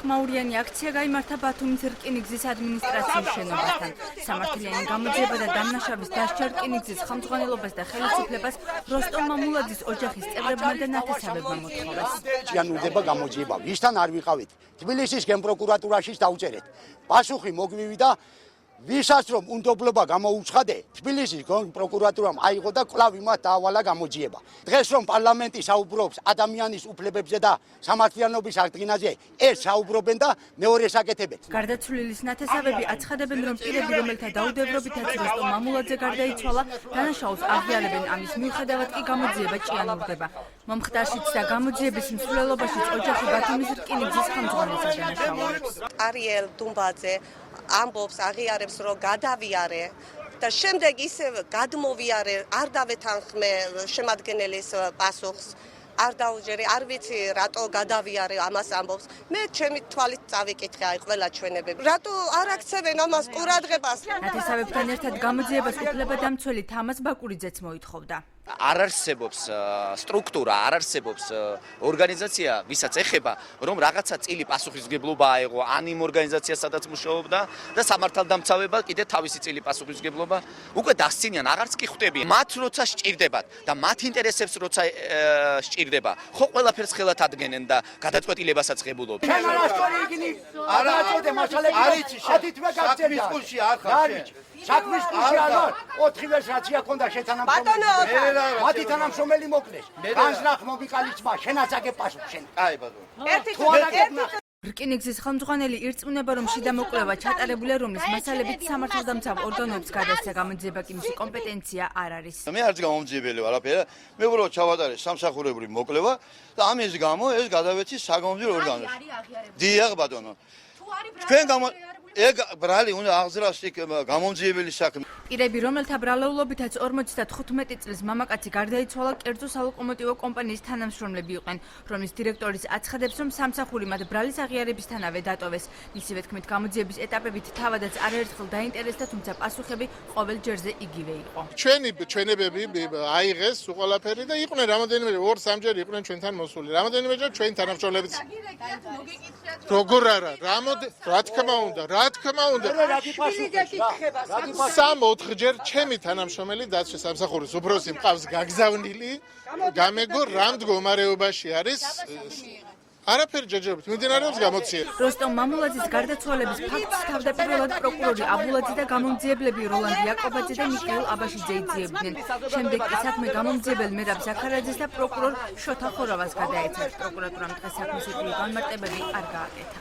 ხმაურიანი აქცია გაიმართა ბათუმის რკინიგზის ადმინისტრაციის შენობასთან. სამართლიანი გამოძიება და დამნაშავის დასჯა რკინიგზის ხელმძღვანელობას და ხელისუფლებას როსტომ მამულაძის ოჯახის წევრებმა და ნათესავებმა მოთხოვეს. ჭიანურდება გამოძიება. ვისთან არ ვიყავით? თბილისის გენპროკურატურაშიც დავწერეთ. პასუხი მოგვივიდა ვისაც რომ უნდობლობა გამოუცხადე, თბილისის პროკურატურამ აიღო და კვლავ იმათ დაავალა გამოძიება. დღეს რომ პარლამენტი საუბრობს ადამიანის უფლებებზე და სამართლიანობის აღდგენაზე, ეს საუბრობენ და მეორეს აკეთებენ. გარდაცვლილის ნათესავები აცხადებენ, რომ პირები, რომელთა დაუდევრობითაც როსტომ მამულაძე გარდაიცვალა, დანაშაულს აღიარებენ, ამის მიუხედავად კი გამოძიება ჭიანურდება. მომხდარშიც და გამოძიების მსვლელობაშიც ოჯახი ბათუმის რკინიგზის ხელმძღვანელს ადანაშაულებს. არიელ დუმბაძე ამბობს აღიარებს რომ გადავიარე და შემდეგ ისე გადმოვიარე არ დავეთანხმე შემადგენელის პასუხს არ დაუჯერე არ ვიცი რატო გადავიარე ამას ამბობს მე ჩემი თვალით წავიკითხე აი ყველა ჩვენებები რატო არ აქცევენ ამას ყურადღებას ნათესავებთან ერთად გამოძიებას უფლებადამცველი თამაზ ბაკურიძეც მოითხოვდა. არ არსებობს სტრუქტურა, არ არსებობს ორგანიზაცია, ვისაც ეხება, რომ რაღაცა წილი პასუხისმგებლობა აეღო ან იმ ორგანიზაციას, სადაც მუშაობდა და სამართალდამცავება კიდე თავისი წილი პასუხისმგებლობა უკვე დასცინიან, აღარც კი ხვდები. მათ როცა სჭირდებათ და მათ ინტერესებს როცა სჭირდება, ხო ყველაფერს ხელათ ადგენენ და გადაწყვეტილებასაც ღებულობენ. საქმის კუში არ ვარ, 4 ვერს რაცია ქონდა შეთანამშრომელი. მათი თანამშრომელი მოკლეს. განზრახ მომიყალიცმა, შენაც აგებ პასუხს შენ. აი ბატონო. რკინიგზის ხელმძღვანელი ირწმუნება, რომ შიდა მოკვლევა ჩატარებულია, რომლის მასალებით სამართალდამცავ ორგანოებს გადასცა გამოძიება კი მისი კომპეტენცია არ არის. მე არც გამომძიებელი ვარ აფერა, მე უბრალოდ ჩავატარე სამსახურებრივი მოკვლევა და ამის გამო ეს გადავეცი საგამოძიებო ორგანოებს. დიახ ბატონო. თქვენ ეგ ბრალი უნდა აღზრას იქ გამომძიებელი საქმე. პირები, რომელთა ბრალეულობითაც 55 წლის მამაკაცი გარდაიცვალა, კერძო სალოკომოტივო კომპანიის თანამშრომლები იყვნენ, რომლის დირექტორის აცხადებს, რომ სამსახური მათ ბრალის აღიარებისთანავე დატოვეს. მისივე თქმით, გამოძიების ეტაპებით თავადაც არაერთხელ დაინტერესდა, თუმცა პასუხები ყოველ ჯერზე იგივე იყო. ჩვენი ჩვენებები აიღეს ყველაფერი და იყვნენ რამოდენიმე 2-3 იყვნენ ჩვენთან მოსული. რამოდენიმეჯერ ჩვენი თანამშრომლებიც. როგორ არა, რა თქმა უნდა, რა თქმა უნდა. 3-4 ჩემი თანამშრომელი დაცვის სამსახურის უფროსი მყავს გაგზავნილი, გამეგო რა მდგომარეობაში არის. არაფერი ჯერჯერობით მიმდინარეობს გამოცდილება. როსტომ მამულაძის გარდაცვალების ფაქტს თავდაპირველად პროკურორი აბულაძე და გამომძიებლები როლანდ იაკობაძე და მიხეილ აბაშიძე იძიებდნენ. შემდეგ კი საქმე გამომძიებელ მერაბ ზაქარაძეს და პროკურორ შოთა ხორავას გადაეცა. პროკურატურამ დღეს საქმის ეტილი განმარტებები არ გააკეთა.